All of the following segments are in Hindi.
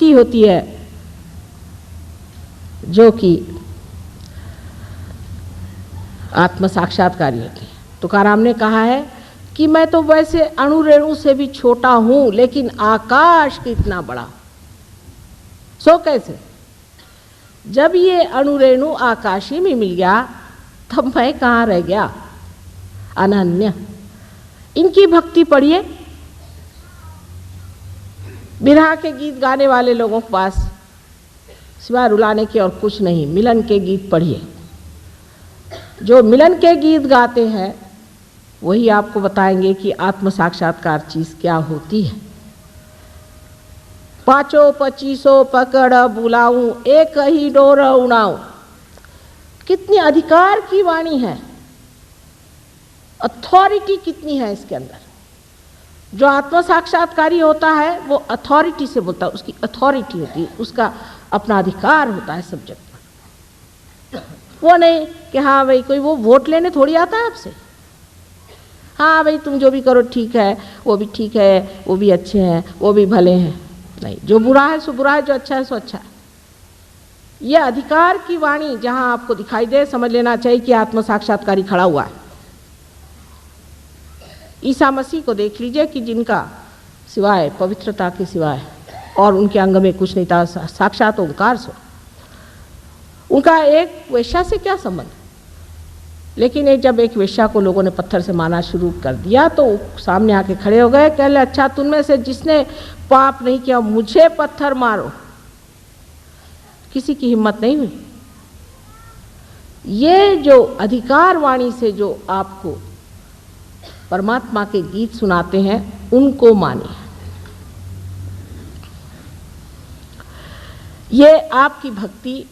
भक्ति होती है जो कि आत्म साक्षात्कारी होती है। तुकाराम ने कहा है कि मैं तो वैसे अणु रेणु से भी छोटा हूं, लेकिन आकाश कितना बड़ा। सो कैसे? जब ये अणु रेणु आकाश ही में मिल गया, तब मैं कहाँ रह गया? अनन्य। इनकी भक्ति पढ़िए। बिरहा के गीत गाने वाले लोगों के पास सिवाय रुलाने के और कुछ नहीं। मिलन के गीत पढ़िए। जो मिलन के गीत गाते हैं वही आपको बताएंगे कि आत्म साक्षात्कार चीज क्या होती है। पाँचों पच्चीसों पकड़ बुलाऊं, एक ही डोर उड़ाऊं। कितनी अधिकार की वाणी है, अथॉरिटी कितनी है इसके अंदर। जो आत्म साक्षात्कारी होता है वो अथॉरिटी से बोलता है, उसकी अथॉरिटी होती है, उसका अपना अधिकार होता है सब्जेक्ट पर। वो नहीं कि हाँ भाई कोई वो वोट लेने थोड़ी आता है आपसे। हाँ भाई तुम जो भी करो ठीक है, वो भी ठीक है, वो भी अच्छे हैं, वो भी भले हैं। नहीं, जो बुरा है सो बुरा है, जो अच्छा है सो अच्छा है। ये अधिकार की वाणी जहां आपको दिखाई दे, समझ लेना चाहिए कि आत्म साक्षात्कारी खड़ा हुआ है। ईसा मसीह को देख लीजिए कि जिनका सिवाय पवित्रता के सिवाय और उनके अंग में कुछ नहीं था, साक्षात ओंकार सो। उनका एक वेश्या से क्या संबंध? लेकिन जब एक वेश्या को लोगों ने पत्थर से मारना शुरू कर दिया तो सामने आके खड़े हो गए, कह ले अच्छा तुम से जिसने पाप नहीं किया मुझे पत्थर मारो। किसी की हिम्मत नहीं हुई। ये जो अधिकार वाणी से जो आपको परमात्मा के गीत सुनाते हैं उनको मानिए। ये आपकी भक्ति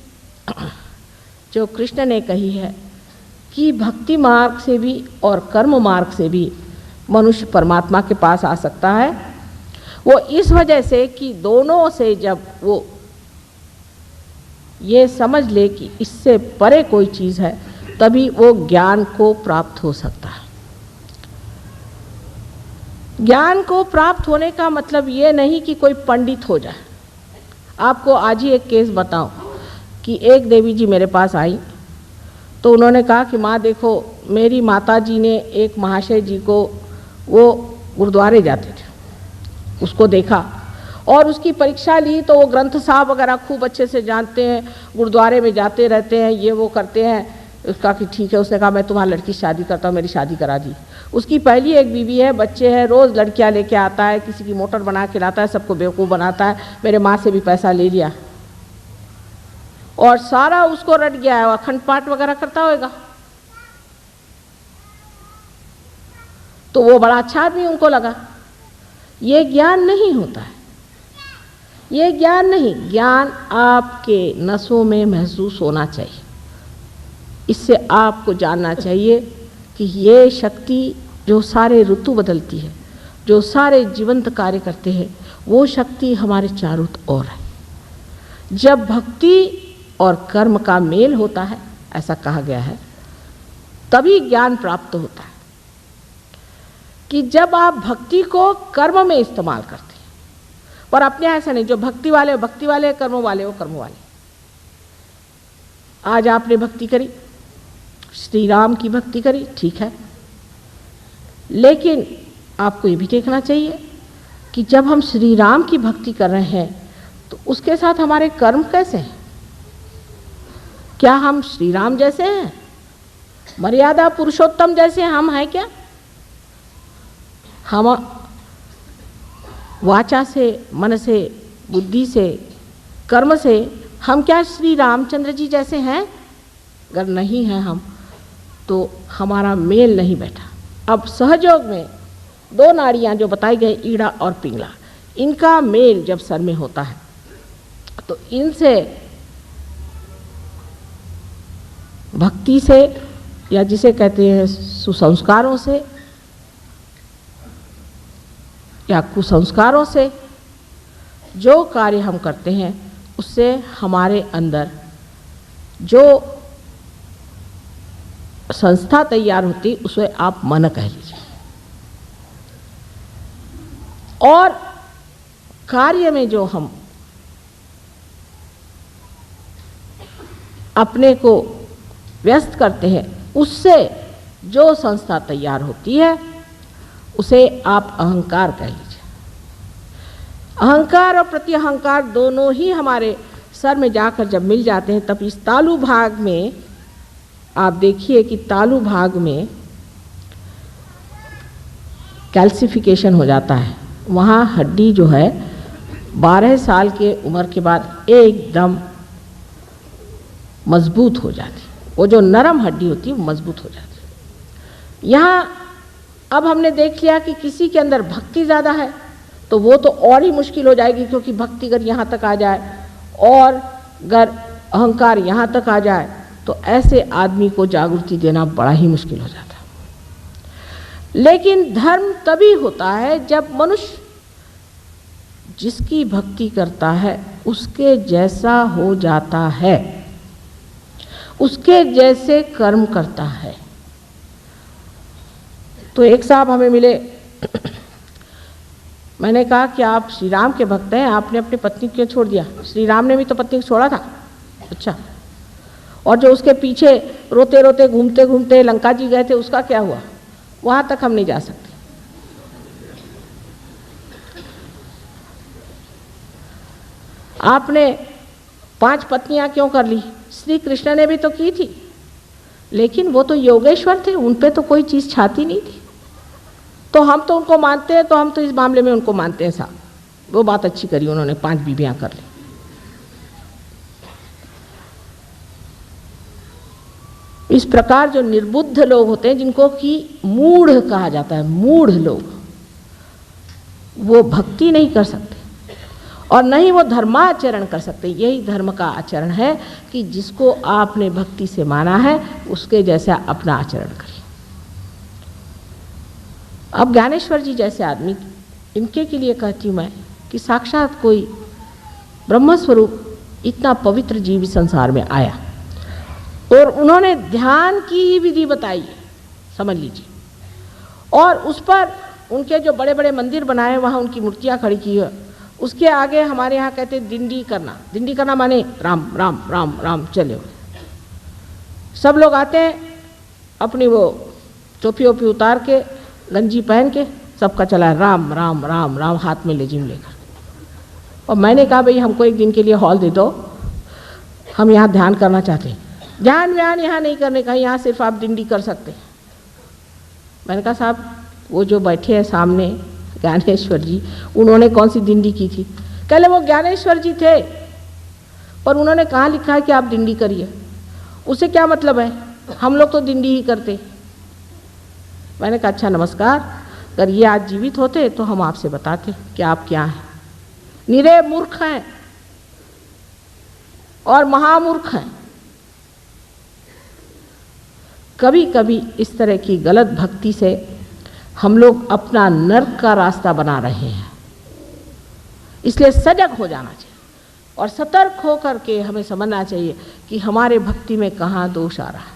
जो कृष्ण ने कही है कि भक्ति मार्ग से भी और कर्म मार्ग से भी मनुष्य परमात्मा के पास आ सकता है, वो इस वजह से कि दोनों से जब वो ये समझ ले कि इससे परे कोई चीज़ है, तभी वो ज्ञान को प्राप्त हो सकता है। ज्ञान को प्राप्त होने का मतलब ये नहीं कि कोई पंडित हो जाए। आपको आज ही एक केस बताऊं कि एक देवी जी मेरे पास आई तो उन्होंने कहा कि माँ देखो, मेरी माता जी ने एक महाशय जी को, वो गुरुद्वारे जाते थे, उसको देखा और उसकी परीक्षा ली तो वो ग्रंथ साहब वगैरह खूब अच्छे से जानते हैं, गुरुद्वारे में जाते रहते हैं, ये वो करते हैं। उसका कि ठीक है, उसने कहा मैं तुम्हारी लड़की से शादी करता हूँ, मेरी शादी करा दी। उसकी पहली एक बीवी है, बच्चे हैं, रोज़ लड़कियाँ लेके आता है, किसी की मोटर बना के लाता है, सबको बेवकूफ़ बनाता है। मेरे माँ से भी पैसा ले लिया और सारा उसको रट गया है। अखंड पाठ वगैरह करता होगा तो वो बड़ा अच्छा आदमी उनको लगा। ये ज्ञान नहीं होता है, ये ज्ञान नहीं। ज्ञान आपके नसों में महसूस होना चाहिए। इससे आपको जानना चाहिए कि ये शक्ति जो सारे ऋतु बदलती है, जो सारे जीवंत कार्य करते हैं, वो शक्ति हमारे चारों ओर है। जब भक्ति और कर्म का मेल होता है, ऐसा कहा गया है, तभी ज्ञान प्राप्त होता है। कि जब आप भक्ति को कर्म में इस्तेमाल करते हैं, पर अपने ऐसा नहीं, जो भक्ति वाले, कर्म वाले वो कर्म वाले। आज आपने भक्ति करी, श्री राम की भक्ति करी, ठीक है, लेकिन आपको ये भी देखना चाहिए कि जब हम श्री राम की भक्ति कर रहे हैं तो उसके साथ हमारे कर्म कैसे हैं? क्या हम श्री राम जैसे हैं? मर्यादा पुरुषोत्तम जैसे हम हैं क्या? हम वाचा से, मन से, बुद्धि से, कर्म से हम क्या श्री रामचंद्र जी जैसे हैं? अगर नहीं हैं हम, तो हमारा मेल नहीं बैठा। अब सहयोग में दो नाड़ियाँ जो बताई गई, ईड़ा और पिंगला, इनका मेल जब सर में होता है तो इनसे भक्ति से, या जिसे कहते हैं सुसंस्कारों से या कुसंस्कारों से जो कार्य हम करते हैं, उससे हमारे अंदर जो संस्था तैयार होती, उसे आप मन कह लीजिए। और कार्य में जो हम अपने को व्यस्त करते हैं, उससे जो संस्था तैयार होती है उसे आप अहंकार कह लीजिए। अहंकार और प्रति अहंकार दोनों ही हमारे सर में जाकर जब मिल जाते हैं, तब इस तालु भाग में आप देखिए कि तालु भाग में कैल्सिफिकेशन हो जाता है। वहाँ हड्डी जो है 12 साल के उम्र के बाद एकदम मजबूत हो जाती है। वो जो नरम हड्डी होती है वो मजबूत हो जाती है। यहाँ अब हमने देख लिया कि किसी के अंदर भक्ति ज़्यादा है तो वो तो और ही मुश्किल हो जाएगी, क्योंकि भक्ति अगर यहाँ तक आ जाए और अगर अहंकार यहाँ तक आ जाए तो ऐसे आदमी को जागृति देना बड़ा ही मुश्किल हो जाता है। लेकिन धर्म तभी होता है जब मनुष्य जिसकी भक्ति करता है उसके जैसा हो जाता है, उसके जैसे कर्म करता है। तो एक साहब हमें मिले, मैंने कहा कि आप श्री राम के भक्त हैं, आपने अपनी पत्नी क्यों छोड़ दिया? श्री राम ने भी तो पत्नी को छोड़ा था। अच्छा, और जो उसके पीछे रोते रोते घूमते घूमते लंका जी गए थे उसका क्या हुआ? वहां तक हम नहीं जा सकते। आपने 5 पत्नियां क्यों कर ली? श्री कृष्ण ने भी तो की थी, लेकिन वो तो योगेश्वर थे, उन पे तो कोई चीज छाती नहीं थी। तो हम तो उनको मानते हैं, तो हम तो इस मामले में उनको मानते हैं साहब, वो बात अच्छी करी उन्होंने, 5 बीवियां कर ली। इस प्रकार जो निर्बुद्ध लोग होते हैं, जिनको कि मूढ़ कहा जाता है, मूढ़ लोग, वो भक्ति नहीं कर सकते और न ही वो धर्माचरण कर सकते। यही धर्म का आचरण है कि जिसको आपने भक्ति से माना है उसके जैसा अपना आचरण करिए। अब ज्ञानेश्वर जी जैसे आदमी, इनके के लिए कहती हूँ मैं कि साक्षात कोई ब्रह्मस्वरूप इतना पवित्र जीव संसार में आया और उन्होंने ध्यान की ही विधि बताई है, समझ लीजिए, और उस पर उनके जो बड़े बड़े मंदिर बनाए वहाँ उनकी मूर्तियाँ खड़ी की है। उसके आगे हमारे यहाँ कहते हैं दिंडी करना। दिंडी करना माने राम राम राम राम चले। सब लोग आते हैं अपनी वो टोपी ओपी उतार के, गंजी पहन के, सबका चला है राम राम राम राम, हाथ में लेजिम लेकर। और मैंने कहा भाई हमको एक दिन के लिए हॉल दे दो, हम यहाँ ध्यान करना चाहते हैं। ध्यान व्यान यहाँ नहीं करने का, यहाँ सिर्फ आप दिंडी कर सकते हैं। मैंने कहा साहब वो जो बैठे हैं सामने ज्ञानेश्वर जी, उन्होंने कौन सी दिंडी की थी? कहले वो ज्ञानेश्वर जी थे, पर उन्होंने कहाँ लिखा है कि आप दिंडी करिए? उसे क्या मतलब है? हम लोग तो दिंडी ही करते। मैंने कहा अच्छा नमस्कार, अगर ये आज जीवित होते तो हम आपसे बताते कि आप क्या हैं। निरे मूर्ख हैं और महामूर्ख हैं। कभी कभी इस तरह की गलत भक्ति से हम लोग अपना नर्क का रास्ता बना रहे हैं। इसलिए सजग हो जाना चाहिए और सतर्क होकर के हमें समझना चाहिए कि हमारे भक्ति में कहाँ दोष आ रहा है।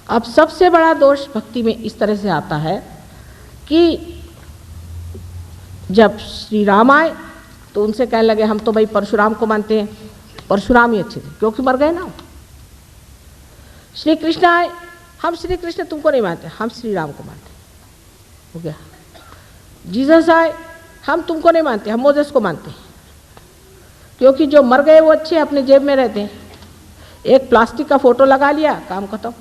अब सबसे बड़ा दोष भक्ति में इस तरह से आता है कि जब श्री राम आए तो उनसे कहने लगे हम तो भाई परशुराम को मानते हैं, परशुराम ही अच्छे थे क्योंकि मर गए ना। श्री कृष्ण आए, हम श्री कृष्ण तुमको नहीं मानते, हम श्री राम को मानते, हो गया। जीसस आए, हम तुमको नहीं मानते, हम मोसेस को मानते, क्योंकि जो मर गए वो अच्छे अपने जेब में रहते हैं। एक प्लास्टिक का फोटो लगा लिया, काम खत्म।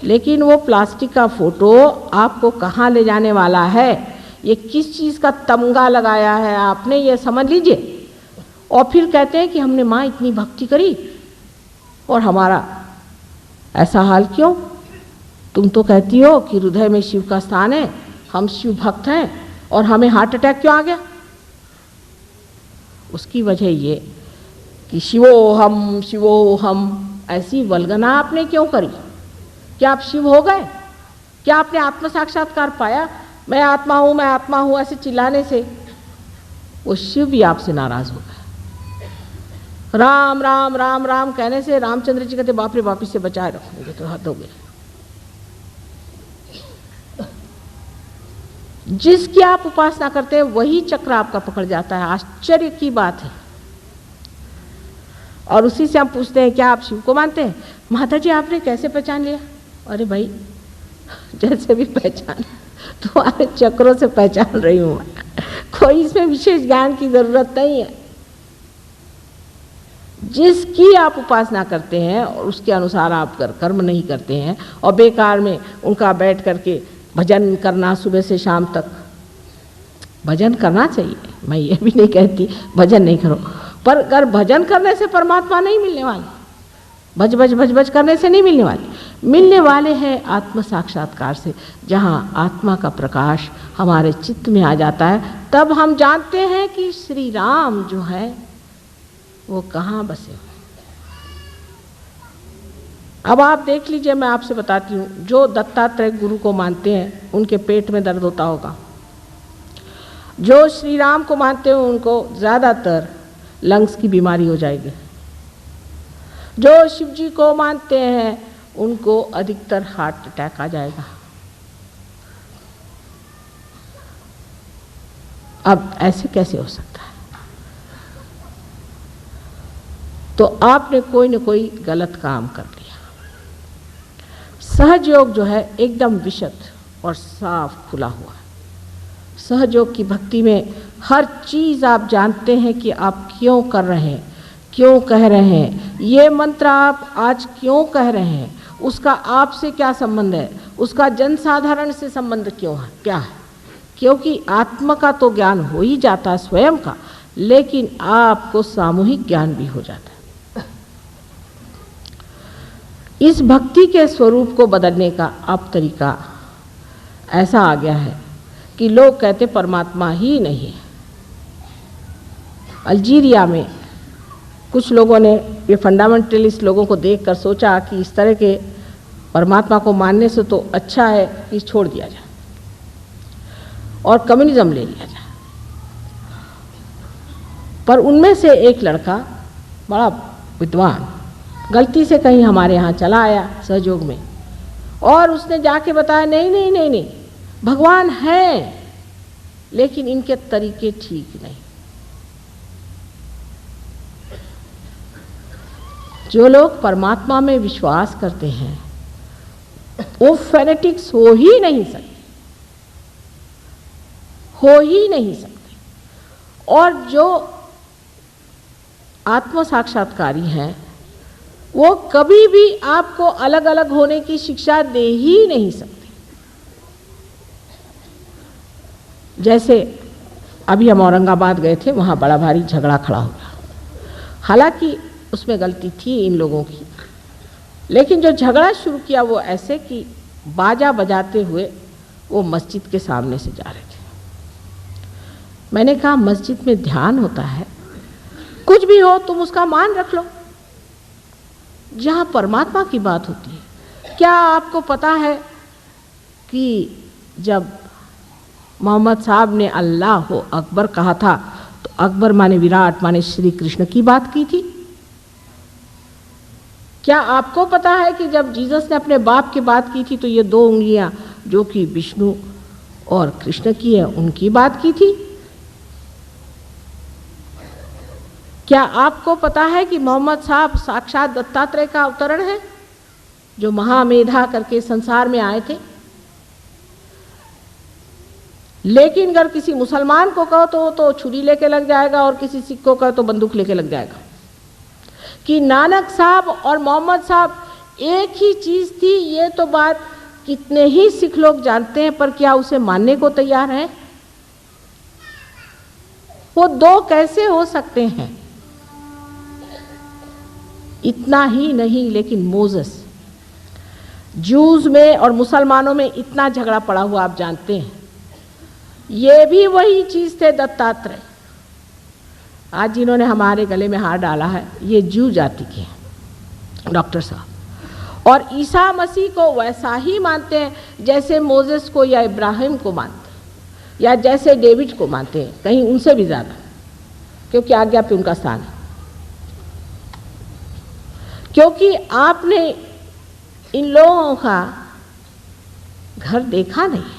लेकिन वो प्लास्टिक का फोटो आपको कहाँ ले जाने वाला है, ये किस चीज़ का तमगा लगाया है आपने, ये समझ लीजिए। और फिर कहते हैं कि हमने माँ इतनी भक्ति करी और हमारा ऐसा हाल क्यों? तुम तो कहती हो कि हृदय में शिव का स्थान है, हम शिव भक्त हैं, और हमें हार्ट अटैक क्यों आ गया? उसकी वजह ये कि शिवो हम ऐसी वल्गना आपने क्यों करी? क्या आप शिव हो गए? क्या आपने आत्म साक्षात्कार पाया? मैं आत्मा हूँ ऐसे चिल्लाने से वो शिव भी आपसे नाराज हो गए। राम राम राम राम कहने से रामचंद्र जी कहते बाप रे बाप, इससे बचाए रखोगे तो हद हो गए। जिसकी आप उपासना करते हैं वही चक्र आपका पकड़ जाता है। आश्चर्य की बात है। और उसी से हम पूछते हैं क्या आप शिव को मानते हैं? माता जी आपने कैसे पहचान लिया? अरे भाई जैसे भी पहचान, तुम्हारे चक्रों से पहचान रही हूँ, कोई इसमें विशेष ज्ञान की जरूरत नहीं है। जिसकी आप उपासना करते हैं और उसके अनुसार आप कर्म नहीं करते हैं और बेकार में उनका बैठ करके भजन करना सुबह से शाम तक, भजन करना चाहिए, मैं ये भी नहीं कहती भजन नहीं करो, पर अगर भजन करने से परमात्मा नहीं मिलने वाले, भज भज भज भज करने से नहीं मिलने वाले, मिलने वाले हैं आत्म साक्षात्कार से, जहाँ आत्मा का प्रकाश हमारे चित्त में आ जाता है। तब हम जानते हैं कि श्री राम जो है वो कहाँ बसे हुए। अब आप देख लीजिए, मैं आपसे बताती हूँ, जो दत्तात्रेय गुरु को मानते हैं उनके पेट में दर्द होता होगा, जो श्री राम को मानते हैं उनको ज़्यादातर लंग्स की बीमारी हो जाएगी, जो शिव जी को मानते हैं उनको अधिकतर हार्ट अटैक आ जाएगा। अब ऐसे कैसे हो सकता है? तो आपने कोई न कोई गलत काम कर लिया। सहज योग जो है एकदम विशुद्ध और साफ खुला हुआ है। सहज योग की भक्ति में हर चीज़ आप जानते हैं कि आप क्यों कर रहे हैं, क्यों कह रहे हैं, ये मंत्र आप आज क्यों कह रहे हैं, उसका आपसे क्या संबंध है, उसका जनसाधारण से संबंध क्यों है, क्या है। क्योंकि आत्मा का तो ज्ञान हो ही जाता है स्वयं का, लेकिन आपको सामूहिक ज्ञान भी हो जाता है। इस भक्ति के स्वरूप को बदलने का अब तरीका ऐसा आ गया है कि लोग कहते परमात्मा ही नहीं है। अल्जीरिया में कुछ लोगों ने, ये फंडामेंटलिस्ट लोगों को देखकर सोचा कि इस तरह के परमात्मा को मानने से तो अच्छा है कि छोड़ दिया जाए और कम्युनिज्म ले लिया जाए। पर उनमें से एक लड़का बड़ा विद्वान गलती से कहीं हमारे यहाँ चला आया सहयोग में, और उसने जाके बताया नहीं नहीं नहीं नहीं, भगवान है लेकिन इनके तरीके ठीक नहीं। जो लोग परमात्मा में विश्वास करते हैं वो फेनेटिक्स हो ही नहीं सकते, हो ही नहीं सकते। और जो आत्म साक्षात्कारी हैं वो कभी भी आपको अलग अलग होने की शिक्षा दे ही नहीं सकते। जैसे अभी हम औरंगाबाद गए थे, वहाँ बड़ा भारी झगड़ा खड़ा हो गया। हालांकि उसमें गलती थी इन लोगों की, लेकिन जो झगड़ा शुरू किया वो ऐसे कि बाजा बजाते हुए वो मस्जिद के सामने से जा रहे थे। मैंने कहा मस्जिद में ध्यान होता है, कुछ भी हो तुम उसका मान रख लो, जहाँ परमात्मा की बात होती है। क्या आपको पता है कि जब मोहम्मद साहब ने अल्लाह हो अकबर कहा था तो अकबर माने विराट माने श्री कृष्ण की बात की थी? क्या आपको पता है कि जब जीसस ने अपने बाप की बात की थी तो ये दो उंगलियां जो कि विष्णु और कृष्ण की है उनकी बात की थी? क्या आपको पता है कि मोहम्मद साहब साक्षात दत्तात्रेय का अवतरण है जो महामेधा करके संसार में आए थे? लेकिन अगर किसी मुसलमान को कहो तो वो तो छुरी लेके लग जाएगा और किसी सिख को कहो तो बंदूक लेके लग जाएगा। कि नानक साहब और मोहम्मद साहब एक ही चीज़ थी, ये तो बात कितने ही सिख लोग जानते हैं, पर क्या उसे मानने को तैयार हैं? वो दो कैसे हो सकते हैं? इतना ही नहीं, लेकिन मोसेस, जूस में और मुसलमानों में इतना झगड़ा पड़ा हुआ आप जानते हैं। ये भी वही चीज़ थे दत्तात्रेय। आज जिन्होंने हमारे गले में हाथ डाला है ये जू जाति के हैं डॉक्टर साहब, और ईसा मसीह को वैसा ही मानते हैं जैसे मोसेस को या इब्राहिम को मानते हैं या जैसे डेविड को मानते हैं, कहीं उनसे भी ज़्यादा, क्योंकि आज्ञा पे उनका स्थान है। क्योंकि आपने इन लोगों का घर देखा नहीं,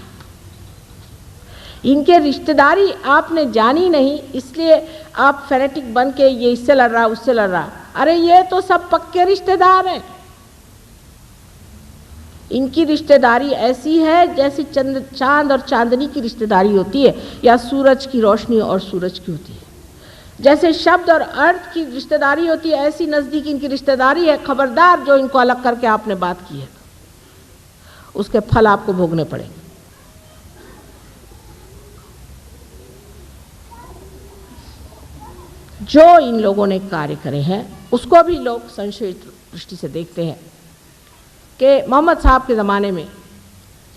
इनके रिश्तेदारी आपने जानी नहीं, इसलिए आप फेनेटिक बन के ये इससे लड़ रहा उससे लड़ रहा, अरे ये तो सब पक्के रिश्तेदार हैं। इनकी रिश्तेदारी ऐसी है जैसे चांद और चांदनी की रिश्तेदारी होती है, या सूरज की रोशनी और सूरज की होती है। जैसे शब्द और अर्थ की रिश्तेदारी होती है, ऐसी नज़दीक इनकी रिश्तेदारी है। खबरदार, जो इनको अलग करके आपने बात की है उसके फल आपको भोगने पड़ेंगे। जो इन लोगों ने कार्य करे हैं उसको भी लोग संशयित दृष्टि से देखते हैं कि मोहम्मद साहब के ज़माने में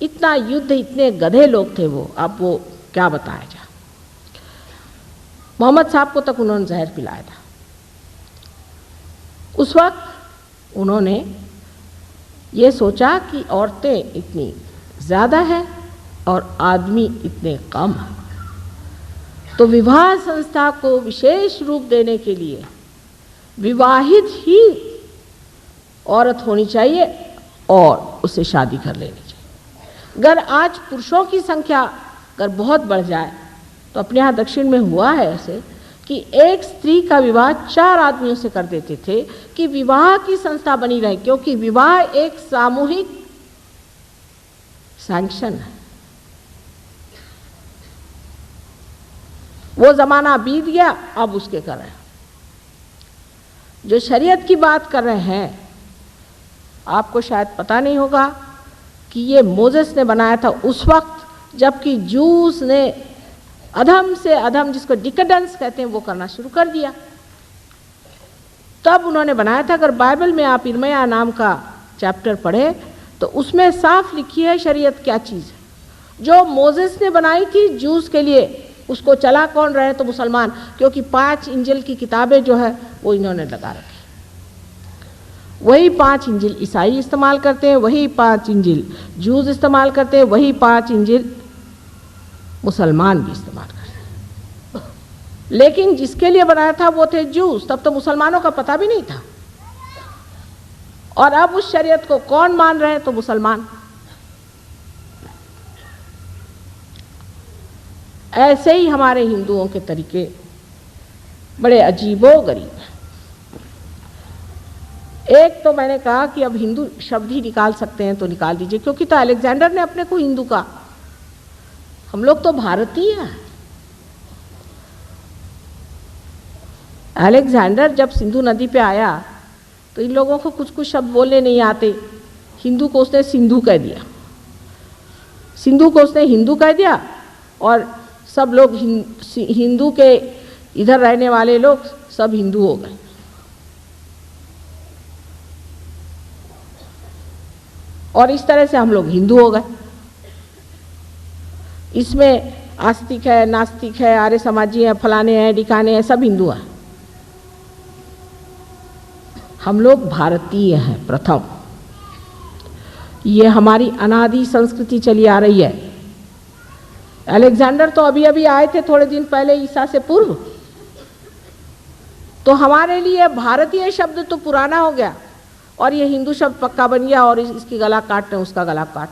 इतना युद्ध, इतने गधे लोग थे वो, अब वो क्या बताया जाए। मोहम्मद साहब को तक उन्होंने जहर पिलाया था। उस वक्त उन्होंने ये सोचा कि औरतें इतनी ज़्यादा हैं और आदमी इतने कम हैं, तो विवाह संस्था को विशेष रूप देने के लिए विवाहित ही औरत होनी चाहिए और उससे शादी कर लेनी चाहिए। अगर आज पुरुषों की संख्या अगर बहुत बढ़ जाए, तो अपने यहाँ दक्षिण में हुआ है ऐसे कि एक स्त्री का विवाह 4 आदमियों से कर देते थे कि विवाह की संस्था बनी रहे, क्योंकि विवाह एक सामूहिक सैंक्शन है। वो ज़माना बीत गया, अब उसके कर रहे हैं। जो शरीयत की बात कर रहे हैं, आपको शायद पता नहीं होगा कि ये मोजेस ने बनाया था उस वक्त जबकि जूस ने अधम से अधम, जिसको डिकेडेंस कहते हैं, वो करना शुरू कर दिया। तब उन्होंने बनाया था। अगर बाइबल में आप इर्मया नाम का चैप्टर पढ़े तो उसमें साफ लिखी है शरीयत क्या चीज़ है। जो मोजेस ने बनाई थी जूस के लिए, उसको चला कौन रहे? तो मुसलमान, क्योंकि 5 इंजिल की किताबें जो है वो इन्होंने लगा रखी। वही 5 इंजिल ईसाई इस्तेमाल करते हैं, वही 5 इंजिल जूस इस्तेमाल करते हैं, वही 5 इंजिल मुसलमान भी इस्तेमाल करते हैं। लेकिन जिसके लिए बनाया था वो थे जूस। तब तो मुसलमानों का पता भी नहीं था। और अब उस शरीयत को कौन मान रहे हैं? तो मुसलमान। ऐसे ही हमारे हिंदुओं के तरीके बड़े अजीबो गरीब हैं। एक तो मैंने कहा कि अब हिंदू शब्द ही निकाल सकते हैं तो निकाल दीजिए, क्योंकि तो अलेक्जेंडर ने अपने को हिंदू कहा। हम लोग तो भारतीय हैं। अलेक्जेंडर जब सिंधु नदी पे आया तो इन लोगों को कुछ कुछ शब्द बोलने नहीं आते। हिंदू को उसने सिंधु कह दिया, सिंधु को उसने हिंदू कह दिया, और सब लोग हिंदू के इधर रहने वाले लोग सब हिंदू हो गए। और इस तरह से हम लोग हिंदू हो गए। इसमें आस्तिक है, नास्तिक है, आर्य समाजी है, फलाने हैं, डिकाने हैं, सब हिंदू हैं। हम लोग भारतीय हैं प्रथम। ये हमारी अनादि संस्कृति चली आ रही है। अलेक्जेंडर तो अभी अभी आए थे थोड़े दिन पहले, ईसा से पूर्व। तो हमारे लिए भारतीय शब्द तो पुराना हो गया और ये हिंदू शब्द पक्का बन गया, और इसकी गला काट रहे, उसका गला काट।